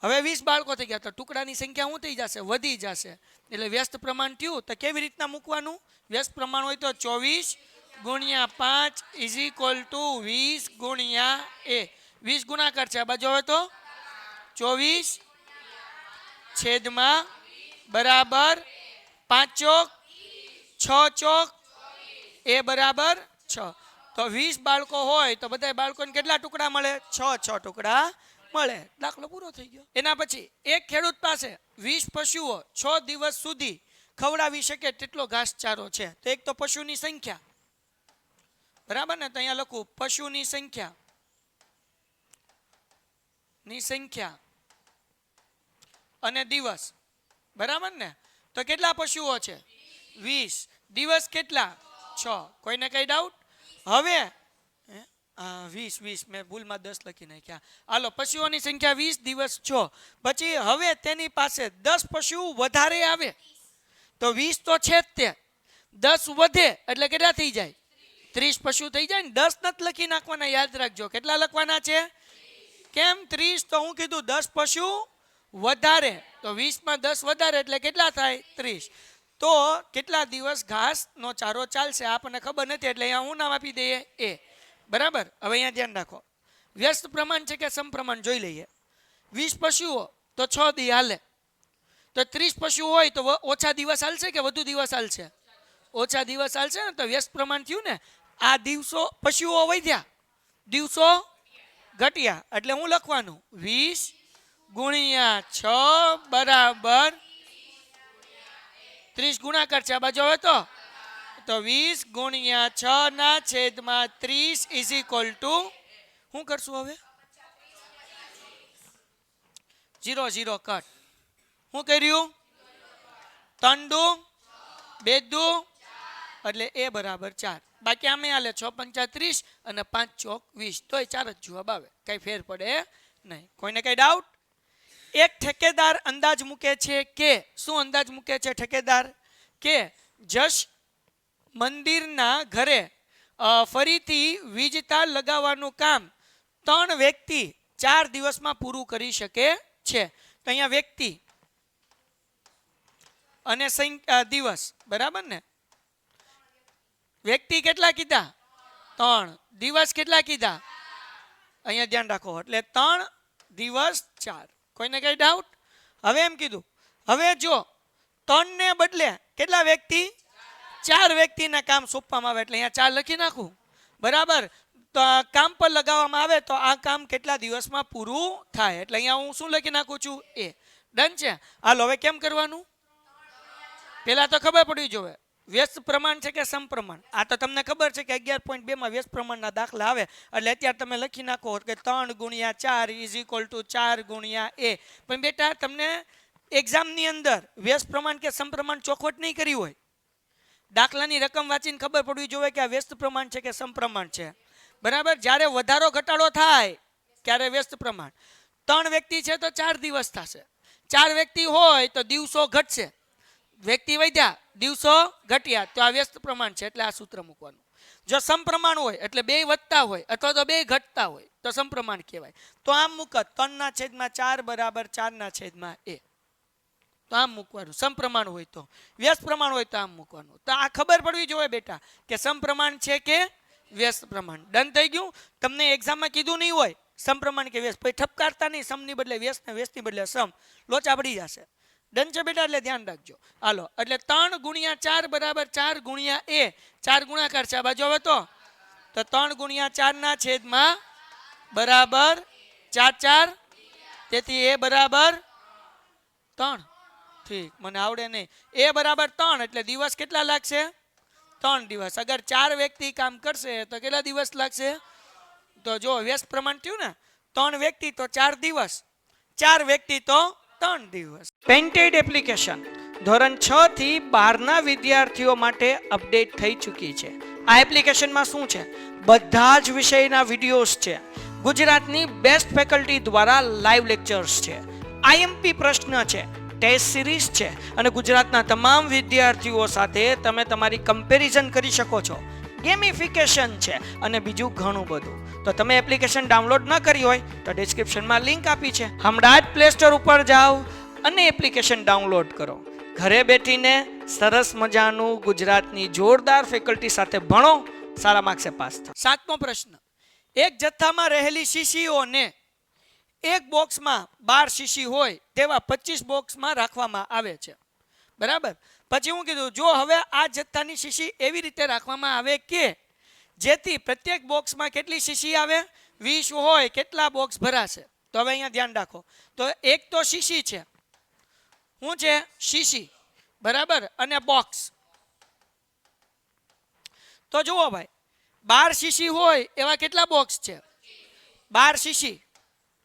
હવે 20 બાળકો થઈ ગયા તો ટુકડાની સંખ્યા શું થઈ જશે? વધી જશે. એટલે વ્યસ્ત પ્રમાણ થયું. તો કેવી રીતના મૂકવાનું? વ્યસ્ત પ્રમાણ હોય તો 24 ગુણ્યા 5 ઇઝ ઇક્વલ ટુ 20 ગુણ્યા એ. 20 ગુણાકાર છે આ બાજુ, હવે તો 24 છેદમાં બરાબર 5 ચોક 6 ચોક એ બરાબર 6. તો 20 બાળકો હોય તો બધા બાળકોને કેટલા ટુકડા મળે? 6 ટુકડા મળે. દાખલો પૂરો થઈ ગયો. એના પછી એક ખેડૂત પાસે 20 પશુઓ 6 દિવસ સુધી ખવડાવી શકે તેટલો ઘાસચારો છે. તો એક તો પશુની સંખ્યા, બરાબર ને? તો અહીંયા લખું પશુની સંખ્યા અને દિવસ, બરાબર ને? તો કેટલા પશુઓ છે? 20. દિવસ કેટલા? 6. કોઈને કઈ ડાઉટ? હવે 20 મેં ભૂલમાં 10 લખી નાખ્યા. હાલો, પશુઓની સંખ્યા 20, દિવસ 6. પછી હવે તેની પાસે 10 પશુ વધારે આવે તો 20 તો છે જ, તે 10 વધે એટલે કેટલા થઈ જાય? 30 પશુ થઈ જાય ને. 10 નથી લખી નાખવાના, યાદ રાખજો. કેટલા લખવાના છે? કેમ 30? તો હું કીધું 10 પશુ વધારે, તો 20 માં 10 વધારે એટલે કેટલા થાય? 30. તો કેટલા દિવસ ઘાસનો ચારો ચાલશે આપણને ખબર નથી એટલે અહીંયા હું નામ આપી દઈએ? એ. બરાબર. હવે અહીંયા ધ્યાન રાખો, વ્યસ્ત પ્રમાણ છે કે સમપ્રમાણ જોઈ લઈએ. 20 પશુઓ તો 6 દી હાલે. તો 30 પશુ હોય તો ઓછા દિવસ હાલશે કે વધુ દિવસ હાલશે? ઓછા દિવસ હાલશે ને. તો વ્યસ્ત પ્રમાણ થયું ને. આ દિવસો પશુઓ વધ્યા, દિવસો ઘટ્યા. એટલે હું લખવાનું 20 ગુણ્યા 6 બરાબર 30 ગુણાકાર છે આ બાજુ. હવે તો 20 ગુણ્યા 6 ના છેદમાં 30 ઇઝ ઇક્વલ ટુ શું કરશું હવે? 0 0 કટ. શું કર્યું? 3 દુ 2 દુ એટલે એ બરાબર 4. બાકી આમે હાલે 6 પંચા 30 અને 5 ચોક 20. તોય 4 જ જવાબ આવે, કઈ ફેર પડે નહીં. કોઈને કઈ ડાઉટ? એક ઠેકેદાર અંદાજ મૂકે છે કે, શું અંદાજ મૂકે છે ઠેકેદાર? કે જશ મંદિરના ઘરે ફરીથી વીજ તાર લગાવવાનું કામ 3 વ્યક્તિ 4 દિવસમાં પૂરું કરી શકે છે. તો અહીંયા વ્યક્તિ અને દિવસ, બરાબર ને? વ્યક્તિ કેટલા કીધા? 3. દિવસ કેટલા કીધા? અહીંયા ધ્યાન રાખો, એટલે 3 દિવસ 4. કોઈને કઈ ડાઉટ? હવે એમ કીધું, હવે જો 3 ને બદલે કેટલા વ્યક્તિ? 4 વ્યક્તિના કામ સોંપવામાં આવે એટલે અહીંયા 4 લખી નાખું, બરાબર? તો કામ પર લગાવવામાં આવે તો આ કામ કેટલા દિવસમાં પૂરું થાય? એટલે અહીંયા હું શું લખી નાખું છું? એ. ડન છે. હાલો, હવે કેમ કરવાનું? પેલા તો ખબર પડવી જોઈએ વ્યસ્ત પ્રમાણ છે કે સમપ્રમાણ. આ તો તમને ખબર છે કે 11.2 માં વ્યસ્ત પ્રમાણના દાખલા આવે એટલે અત્યારે તમે લખી નાખો કે 3 ગુણ્યા 4 ઇઝ ઇક્વલ ટુ 4 ગુણ્યા એ. પણ બેટા તમને એક્ઝામની અંદર વ્યસ્ત પ્રમાણ કે સમપ્રમાણ ચોખવટ નહીં કરી હોય, દાખલાની રકમ વાંચીને ખબર પડવી જોઈએ કે આ વ્યસ્ત પ્રમાણ છે કે સમપ્રમાણ છે, બરાબર? જ્યારે વધારો ઘટાડો થાય ત્યારે વ્યસ્ત પ્રમાણ. 3 વ્યક્તિ છે તો 4 દિવસ થશે. 4 વ્યક્તિ હોય તો દિવસો ઘટશે. વ્યક્તિ વધ્યા, દિવસો ઘટ્યા, તો આ વ્યસ્ત પ્રમાણ છે એટલે આ સૂત્ર મૂકવાનું. જો સમપ્રમાણ હોય એટલે 2 વધતા હોય અથવા તો 2 ઘટતા હોય તો સમપ્રમાણ કહેવાય. તો આમ મૂકત 3/4 બરાબર 4/a. તો આમ મૂકવાનું સમપ્રમાણ હોય તો. વ્યસ્ત પ્રમાણ હોય તો આમ મૂકવાનું. તો આ ખબર પડવી જોઈએ બેટા કે સમપ્રમાણ છે કે વ્યસ્ત પ્રમાણ. ડન થઈ ગયું? તમને એક્ઝામમાં કીધું નહીં હોય સમપ્રમાણ કે વ્યસ્ત, પછી ઠપકારતા નહીં સમની બદલે વ્યસ્ત ને વ્યસ્તની બદલે સમ, લોચા પડી જશે. ડન છે બેટા, એટલે ધ્યાન રાખજો. હાલો, એટલે 3 ગુણ્યા 4 બરાબર 4 ગુણ્યા એ, 4 ગુણાકાર છે આ બાજુ. હવે તો 3 ગુણ્યા 4 ના છેદમાં બરાબર 4 4, તેથી એ બરાબર 3. ઠીક, મને આવડે નહીં. એ બરાબર 3 એટલે દિવસ કેટલા લાગશે? 3 દિવસ. અગર 4 વ્યક્તિ કામ કરશે તો કેટલા દિવસ લાગશે? તો જો વ્યસ્ત પ્રમાણ થયું ને, 3 વ્યક્તિ તો 4 દિવસ, 4 વ્યક્તિ તો 3 દિવસ. પેન્ટેડ એપ્લિકેશન ધોરણ 6 થી 12 ના વિદ્યાર્થીઓ માટે અપડેટ થઈ ચૂકી છે. આ એપ્લિકેશનમાં શું છે? બધા જ વિષયના વિડીયોઝ છે. ગુજરાતની બેસ્ટ ફેકલ્ટી દ્વારા લાઈવ લેક્ચર્સ છે. આઈએમપી પ્રશ્ન છે, ટેસ્ટ સિરીઝ છે અને ગુજરાતના તમામ વિદ્યાર્થીઓ સાથે તમે તમારી કમ્પેરિઝન કરી શકો છો. ગેમિફિકેશન છે અને બીજું ઘણું બધું. તો તમે એપ્લિકેશન ડાઉનલોડ ન કરી હોય તો ડિસ્ક્રિપ્શનમાં લિંક આપી છે. હમણાં જ પ્લે સ્ટોર ઉપર જાઓ અને એપ્લિકેશન ડાઉનલોડ કરો. ઘરે બેઠીને સરસ મજાનું ગુજરાતની જોરદાર ફેકલ્ટી સાથે ભણો, સારા માર્ક્સે પાસ થાઓ. 7મો પ્રશ્ન. એક જથ્થામાં રહેલી શીશીઓને એક બોક્સમાં 12 શીશી હોય તેવા 25 બોક્સમાં રાખવામાં આવે છે. બરાબર. પછી હું કીધું, જો હવે આ જથ્થાની શીશી એવી રીતે રાખવામાં આવે કે જેથી પ્રત્યેક બોક્સમાં કેટલી શીશી આવે? 20 હોય, કેટલા બોક્સ ભરાશે? તો હવે અહીંયા ધ્યાન રાખો. તો એક તો શીશી છે. શું છે? શીશી. બરાબર. અને બોક્સ. તો જુઓ ભાઈ, 12 શીશી હોય એવા કેટલા બોક્સ છે? 12 શીશી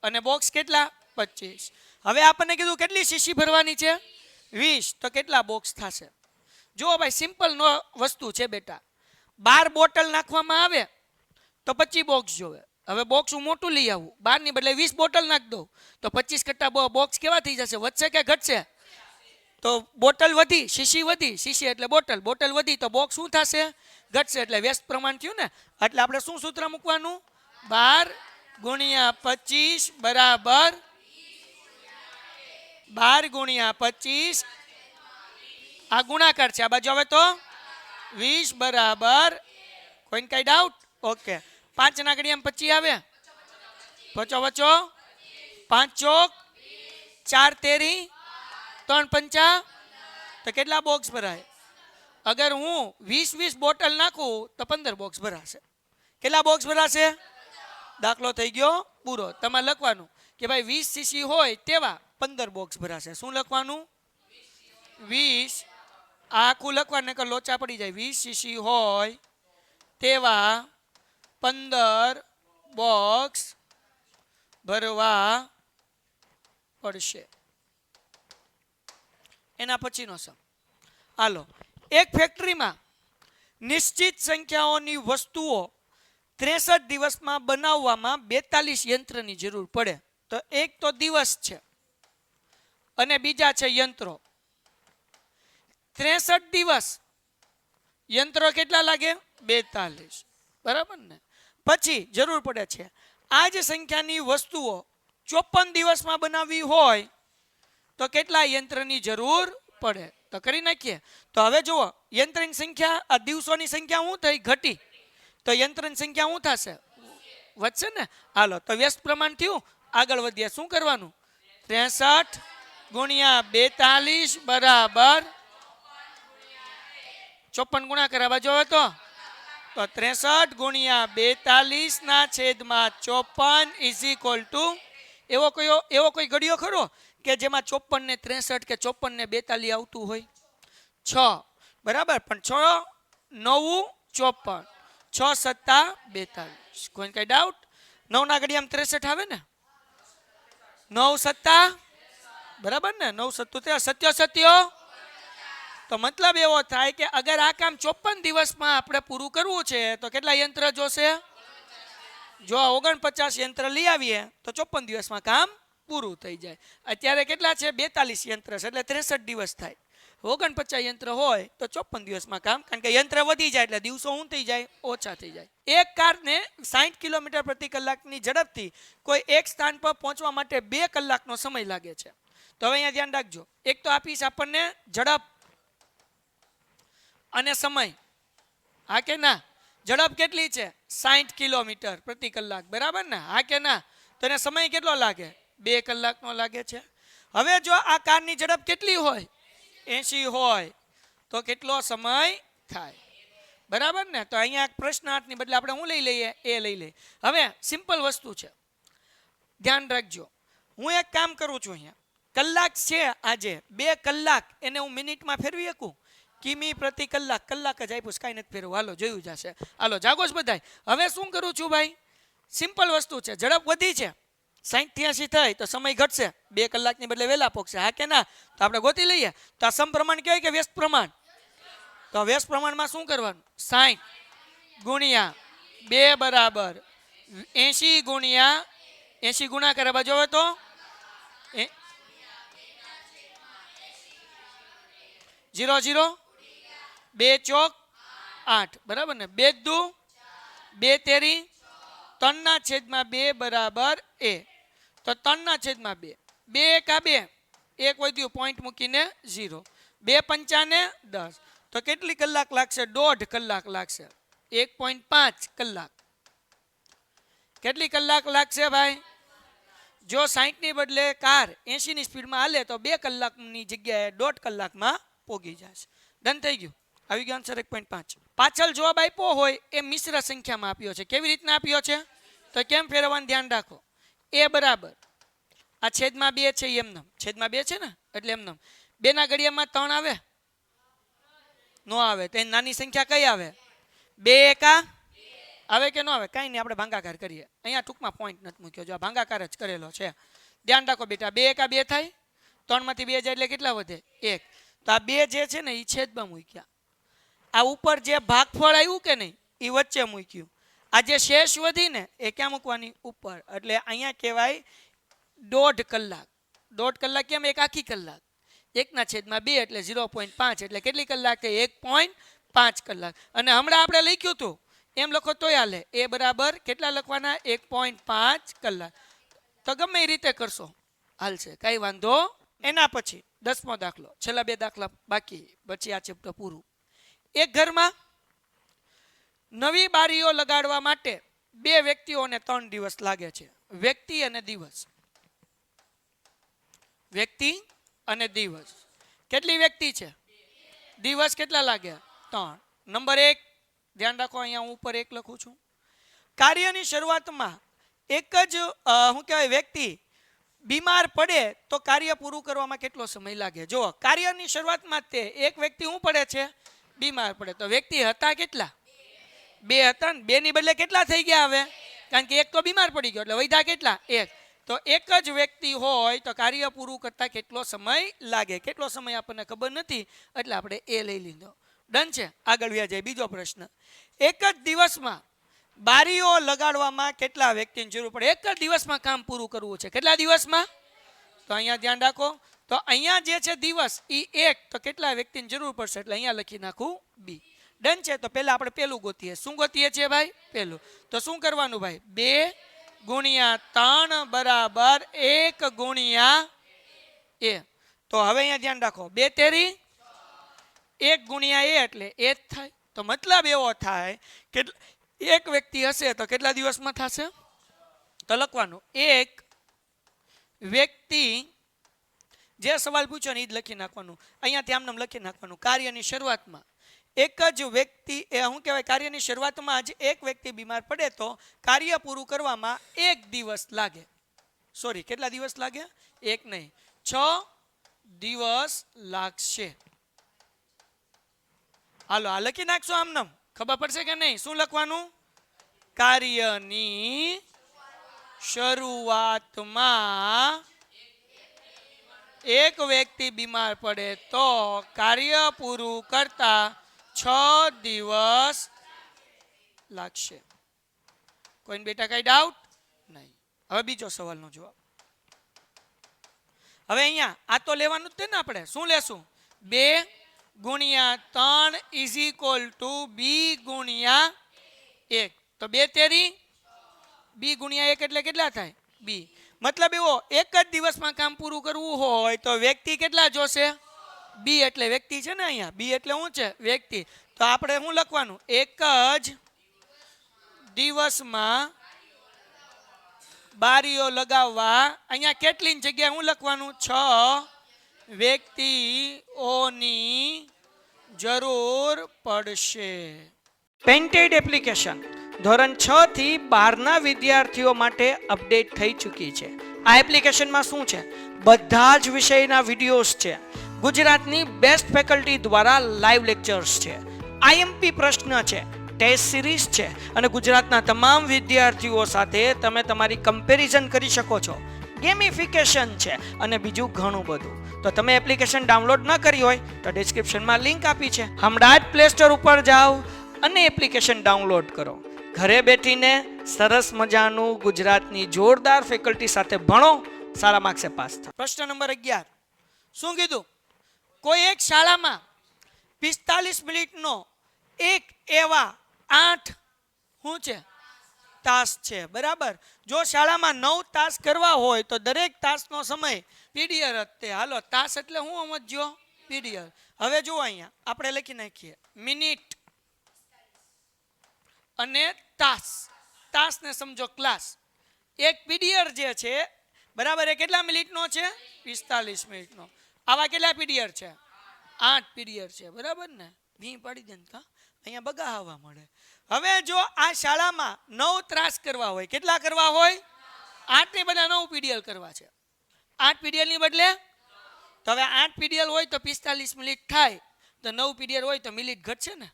અને બોક્સ કેટલા? 25. હવે આપણને કીધું કેટલી શીશી ભરવાની છે? 20. તો કેટલા બોક્સ થશે? જુઓ ભાઈ, સિમ્પલ નો વસ્તુ છે બેટા. 12 બોટલ નાખવામાં આવે તો 25 બોક્સ જોવે. હવે બોક્સ હું મોટું લઈ આવું, 12 ની બદલે 20 બોટલ નાખ દઉં તો 25 કરતા બોક્સ કેવા થઈ જશે? વધશે કે ઘટશે? તો બોટલ વધી, શીશી વધી, શીશી એટલે બોટલ, બોટલ વધી તો બોક્સ શું થશે? ઘટશે. એટલે વ્યસ્ત પ્રમાણ થયું ને. એટલે આપણે શું સૂત્ર મૂકવાનું? 12 ગુણ્યા 25 બરાબર 12 ગુણ્યા 25. આ ગુણાકાર છે આ બાજુ. હવે તો 20 બરાબર, કોઈને કઈ ડાઉટ? ઓકે. 5 ના ઘડિયામાં 25 આવે, વચો વચો 5 ચોક 4 તેરી 3 પંચા, તો કેટલા બોક્સ ભરાય? અગર હું 20 બોટલ નાખું તો 15 બોક્સ ભરાશે. કેટલા બોક્સ ભરાશે? દાખલો થઈ ગયો પૂરો. તમારે લખવાનું કે ભાઈ 20 સીસી હોય તેવા 15 બોક્સ ભરાશે. શું લખવાનું? 20. આખું લખવાનું કે લોચા પડી જાય. 20 સીસી હોય તેવા 15 બોક્સ ભરવા પડશે. એના પછીનો સમ. હાલો, એક ફેક્ટરીમાં નિશ્ચિત સંખ્યાઓની વસ્તુઓ 63 દિવસમાં બનાવવામાં 42 યંત્રની જરૂર પડે. તો એક તો દિવસ છે અને બીજા છે યંત્રો. 63 દિવસ, યંત્રો કેટલા લાગે? 42. બરાબર ને. પછી જરૂર પડે છે આ જ સંખ્યાની વસ્તુઓ 54 દિવસમાં બનાવવી હોય તો કેટલા યંત્રની જરૂર પડે? તો કરી નાખીએ. તો હવે જુઓ, યંત્રની સંખ્યા, આ દિવસોની સંખ્યા શું થઈ? ઘટી. તો યંત્રની સંખ્યા શું થશે? વધશે ને. હાલો, તો વ્યસ્ત પ્રમાણ થયું. આગળ વધીએ. શું કરવાનું? 63 ગુણ્યા 42 બરાબર 54 ગુણા કરાવવા જો તો 63 ગુણ્યા 42 ના છેદમાં 54 ઇઝ ઇક્વલ ટુ, એવો કોઈ ઘડિયો ખરો કે જેમાં 54 ને 63 કે 54 ને 42 આવતું હોય? 6. બરાબર. પણ 6 9 54, 6 સત્તા 42. કોઈ કઈ ડાઉટ? 9 ના ઘડિયામાં 63 આવે ને? 9 સત્તા બરાબર ને? 9 સત્તુ સત્યો. તો મતલબ એવો થાય કે અગર આ કામ 54 દિવસમાં આપણે પૂરું કરવું છે તો કેટલા યંત્ર જોશે? જો 49 યંત્ર લઈ આવીએ તો 54 દિવસમાં કામ પૂરું થઈ જાય. અત્યારે કેટલા છે? 42 યંત્ર છે એટલે 63 દિવસ થાય. 49 યંત્ર હોય તો 54 દિવસમાં કામ, કારણ કે યંત્ર વધી જાય એટલે દિવસો શું થઈ જાય? ઓછા થઈ જાય. એક કારને 60 કિલોમીટર પ્રતિ કલાકની ઝડપથી કોઈ એક સ્થાન પર પહોંચવા માટે 2 કલાકનો સમય લાગે છે. તો હવે અહીંયા ધ્યાન રાખજો. એક તો આપીશ આપણને ઝડપ અને સમય. હા કે ના? ઝડપ કેટલી છે? 60 કિલોમીટર પ્રતિ કલાક. બરાબર ને? હા કે ના? તો એને સમય કેટલો લાગે? 2 કલાકનો લાગે છે. હવે જો આ કારની ઝડપ કેટલી હોય 80 હોય તો કેટલો સમય થાય બરાબર ને તો અહીંયા પ્રશ્નાર્થની બદલે આપણે શું લઈ લઈએ એ લઈ લઈએ હવે સિમ્પલ વસ્તુ છે ધ્યાન રાખજો હું એક કામ કરું છું અહીંયા કલાક છે આજે 2 કલાક એને હું મિનિટમાં ફેરવી શકું કિમી પ્રતિ કલાક કલાક જ આપ્યું કાંઈ નથી ફેરવું હાલો જોયું જશે હાલો જાગો જ બધાય હવે શું કરું છું ભાઈ સિમ્પલ વસ્તુ છે ઝડપ વધી છે 60 થી 80 થાય તો સમય ઘટશે 2 કલાકની બદલે વહેલા પહોંચશે હા કે ના તો આપણે ગોતી લઈએ તો આ સમપ્રમાણ કહેવાય કે વ્યસ્ત પ્રમાણ તો વ્યસ્ત પ્રમાણમાં શું કરવાનું 60 ગુણ્યા 2 બરાબર 80 ગુણ્યા 80 ગુણાકાર બાજુ હવે તો 0 0 2 ચોક 8 બરાબર ને 2 દુ 2 તેરી 3 ના છેદમાં 2 બરાબર એ તો 3 ના છેદમાં 2 2 એકા 2 એક વધ્યું પોઈન્ટ મૂકીને 0 2 પંચાને 10 તો કેટલી કલાક લાગશે 1.5 કલાક લાગશે 1.5 કલાક કેટલી કલાક લાગશે ભાઈ જો 60 ની બદલે કાર 80 ની સ્પીડમાં હાલે તો 2 કલાકની જગ્યાએ 1.5 કલાકમાં પોગી જશે ડન થઈ ગયું આવી ગયો આન્સર 1.5 પાછળ જવાબ આપ્યો હોય એ મિશ્ર સંખ્યામાં આપ્યો છે કેવી રીતના આપ્યો છે તો કેમ ફેરવવાનું ધ્યાન રાખો એ બરાબર આ છેદમાં 2 છે એમનેમ છેદમાં 2 છે ને એટલે એમનેમ 2 ના ઘડિયામાં 3 આવે નો આવે તો નાની સંખ્યા કઈ આવે 2 એકા આવે કે ન આવે કાંઈ નહીં આપણે ભાંગાકાર કરીએ અહીંયા ટૂંકમાં પોઈન્ટ નથી મૂક્યો જો આ ભાંગાકાર જ કરેલો છે ધ્યાન રાખો બેટા 2 એકા 2 થાય 3 માંથી 2 જાય એટલે કેટલા વધે 1 તો આ 2 જે છે ને એ છેદમાં મૂક્યા આ ઉપર જે ભાગફળ આવ્યું કે નહીં એ વચ્ચે મૂક્યું આ જે શેષ વધી ને એ ક્યાં મૂકવાની ઉપર એટલે અહીંયા કહેવાય 1.5 કલાક 1.5 કલાક કેમ એક આખી કલાક 1 ના છેદમાં 2 એટલે 0.5 એટલે કેટલી કલાક થાય 1.5 કલાક અને હમણાં આપણે લખ્યું હતું એમ લખો તોય હાલે એ બરાબર કેટલા લખવાના 1.5 કલાક તો ગમે એ રીતે કરશો હાલશે કઈ વાંધો એના પછી 10મો દાખલો છેલ્લા 2 દાખલા બાકી પછી આ ચેપ્ટર પૂરું એક ઘરમાં નવી બારીઓ લગાડવા માટે 2 વ્યક્તિઓને 3 દિવસ લાગે છે વ્યક્તિ અને દિવસ વ્યક્તિ અને દિવસ કેટલી વ્યક્તિ છે દિવસ કેટલા લાગ્યા 3 નંબર 1 ધ્યાન રાખો અહીંયા હું ઉપર 1 લખું છું કાર્યની શરૂઆતમાં એક જ શું કહેવાય વ્યક્તિ બીમાર પડે તો કાર્ય પૂરું કરવામાં કેટલો સમય લાગે જો કાર્યની શરૂઆતમાં તે એક વ્યક્તિ શું પડે છે બીમાર પડે તો વ્યક્તિ હતા કેટલા 2 હતા ને 2 ની બદલે કેટલા થઈ ગયા હવે કારણ કે એક તો બીમાર પડી ગયો એટલે વધ્યા કેટલા 1 તો એક જ વ્યક્તિ હોય તો કાર્ય પૂરું કરતા કેટલો સમય લાગે કેટલો સમય આપણને ખબર નથી એટલે આપણે એ લઈ લીધો ડન છે આગળ વ્યા જાય બીજો પ્રશ્ન એક જ દિવસમાં બારીઓ લગાડવામાં કેટલા વ્યક્તિની જરૂર પડે એક જ દિવસમાં કામ પૂરું કરવું છે કેટલા દિવસમાં તો અહીંયા ધ્યાન રાખો તો અહીંયા જે છે દિવસ એ 1 તો કેટલા વ્યક્તિની જરૂર પડશે એટલે અહીંયા લખી નાખું બી ડન છે તો પહેલા આપણે પેલું ગોતીએ શું ગોતીએ છીએ ભાઈ પેલું તો શું કરવાનું ભાઈ 2 ગુણ્યા 3 બરાબર 1 ગુણ્યા એ તો હવે અહીંયા ધ્યાન રાખો 2 તેરી 1 ગુણ્યા એ એટલે એ જ થાય તો મતલબ એવો થાય કે એક વ્યક્તિ હશે તો કેટલા દિવસમાં થશે તો લખવાનું એક વ્યક્તિ જે સવાલ પૂછ્યો ને એ જ લખી નાખવાનું અહીંયાથી આમ નામ લખી નાખવાનું કાર્યની શરૂઆતમાં એક જ વ્યક્તિ એ શું કહેવાય કાર્યની શરૂઆતમાં જ એક વ્યક્તિ બીમાર પડે તો કાર્ય પૂરું કરવામાં 1 દિવસ લાગે સોરી કેટલા દિવસ લાગે 1 નહીં 6 દિવસ લાગશે હાલો આ લખી નાખશો આમ નામ ખબર પડશે કે નહીં શું લખવાનું કાર્યની શરૂઆતમાં એક વ્યક્તિ બીમાર પડે તો કાર્ય પૂરું કરતા 6 દિવસ લાગશે કોઈને બેટા કઈ ડાઉટ નહીં હવે બીજો સવાલનો જવાબ હવે અહીંયા આ તો લેવાનું જ છે ને આપણે શું લેશું 2 ગુણ્યા 3 ઇઝ ઇક્વલ ટુ બી ગુણ્યા 1 તો 2 તેરી બી ગુણ્યા 1 એટલે કેટલા થાય બી મતલબ એવો એક જ દિવસમાં કામ પૂરું કરવું હોય તો વ્યક્તિ કેટલા જોશે બી એટલે વ્યક્તિ છે ને અહીંયા બી એટલે શું છે વ્યક્તિ તો આપણે શું લખવાનું એક જ દિવસમાં બારીઓ લગાવવા અહીંયા કેટલી જગ્યાએ હું લખવાનું 6 વ્યક્તિઓની જરૂર પડશે. પેન્ટેડ એપ્લિકેશન ધોરણ 6 થી 12ના વિદ્યાર્થીઓ માટે અપડેટ થઈ ચૂકી છે. આ એપ્લિકેશનમાં શું છે? બધા જ વિષયના વિડીયોઝ છે. ગુજરાતની બેસ્ટ ફેકલ્ટી દ્વારા લાઈવ લેક્ચર્સ છે. આઈએમપી પ્રશ્ન છે, ટેસ્ટ સિરીઝ છે અને ગુજરાતના તમામ વિદ્યાર્થીઓ સાથે તમે તમારી કમ્પેરિઝન કરી શકો છો. ગેમિફિકેશન છે અને બીજું ઘણું બધું. તો તમે એપ્લિકેશન ડાઉનલોડ ન કરી હોય તો ડિસ્ક્રિપ્શનમાં લિંક આપી છે. હમણાં જ પ્લે સ્ટોર ઉપર જાઓ અને એપ્લિકેશન ડાઉનલોડ કરો. ઘરે બેઠીને સરસ મજાનું ગુજરાતની જોરદાર ફેકલ્ટી સાથે ભણો, સારા માર્ક્સે પાસ થાઓ. પ્રશ્ન નંબર 11 શું કીધું? કોઈ એક શાળામાં 45 મિનિટનો એક એવા 8 શું છે તાસ છે, બરાબર. જો શાળામાં 9 તાસ કરવા હોય તો દરેક તાસનો સમય પીડીઆર હશે. હાલો, તાસ એટલે હું સમજ્યો? પીડીઆર. હવે જુઓ અહીંયા આપણે લખી નાખીએ મિનિટ અને તાસ. તાસને સમજો ક્લાસ. એક પીડીઆર જે છે, બરાબર, એ કેટલા મિનિટનો છે? 45 મિનિટનો. આવા કેટલા પીડીઆર છે? 8 પીડીઆર છે, બરાબર ને? ભી પાડી દે કા અહીંયા બગાવવા મળે. હવે જો આ શાળામાં 9 ત્રાસ કરવા હોય, કેટલા કરવા હોય? 8 ની બદલે 9 પીડીએલ કરવા છે. 8 પીડીએલ ની બદલે તો હવે 8 પીડીએલ હોય તો 45 મિનિટ થાય, તો 9 પીડીએલ હોય તો મિનિટ ઘટશે ને,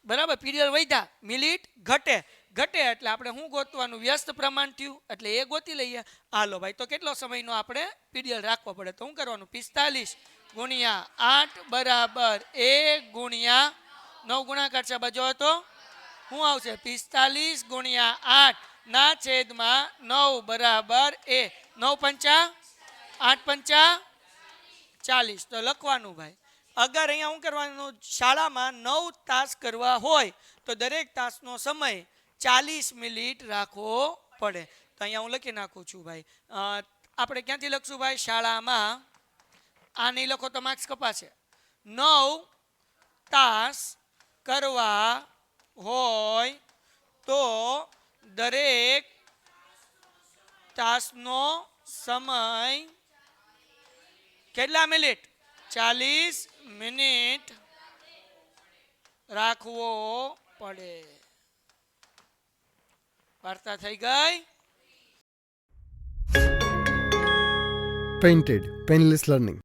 બરાબર. પીડીએલ વધ્યા, મિનિટ ઘટે. ઘટે એટલે આપણે શું ગોતવાનું? વ્યસ્ત પ્રમાણ થયું એટલે એ ગોતી લઈએ. હાલો ભાઈ, તો કેટલો સમયનો આપણે પીડીએલ રાખવો પડે? તો શું કરવાનું? 45 ગુણ્યા 8 બરાબર 1 ગુણ્યા 9 ગુણાકાર છે બાજુ તો શું આવશે? 45 ગુણ્યા 8 ના છેદમાં 9 બરાબર 9 પંચા 8 પંચા 40. તો લખવાનું ભાઈ, અગર અહીંયા શું કરવાનું? શાળામાં 9 તાસ કરવા હોય તો દરેક તાસનો સમય 40 મિનિટ રાખવો પડે. તો અહીંયા હું લખી નાખું છું ભાઈ. આપણે ક્યાંથી લખશું ભાઈ? શાળામાં, આ નહીં લખો તો માર્ક્સ કપાશે. 9 તાસ કરવા હોય તો દરેક તાસનો સમય કેટલા મિનિટ? 40 મિનિટ રાખવો પડે. વાર્તા થઈ ગઈ. Painted Painless Learning.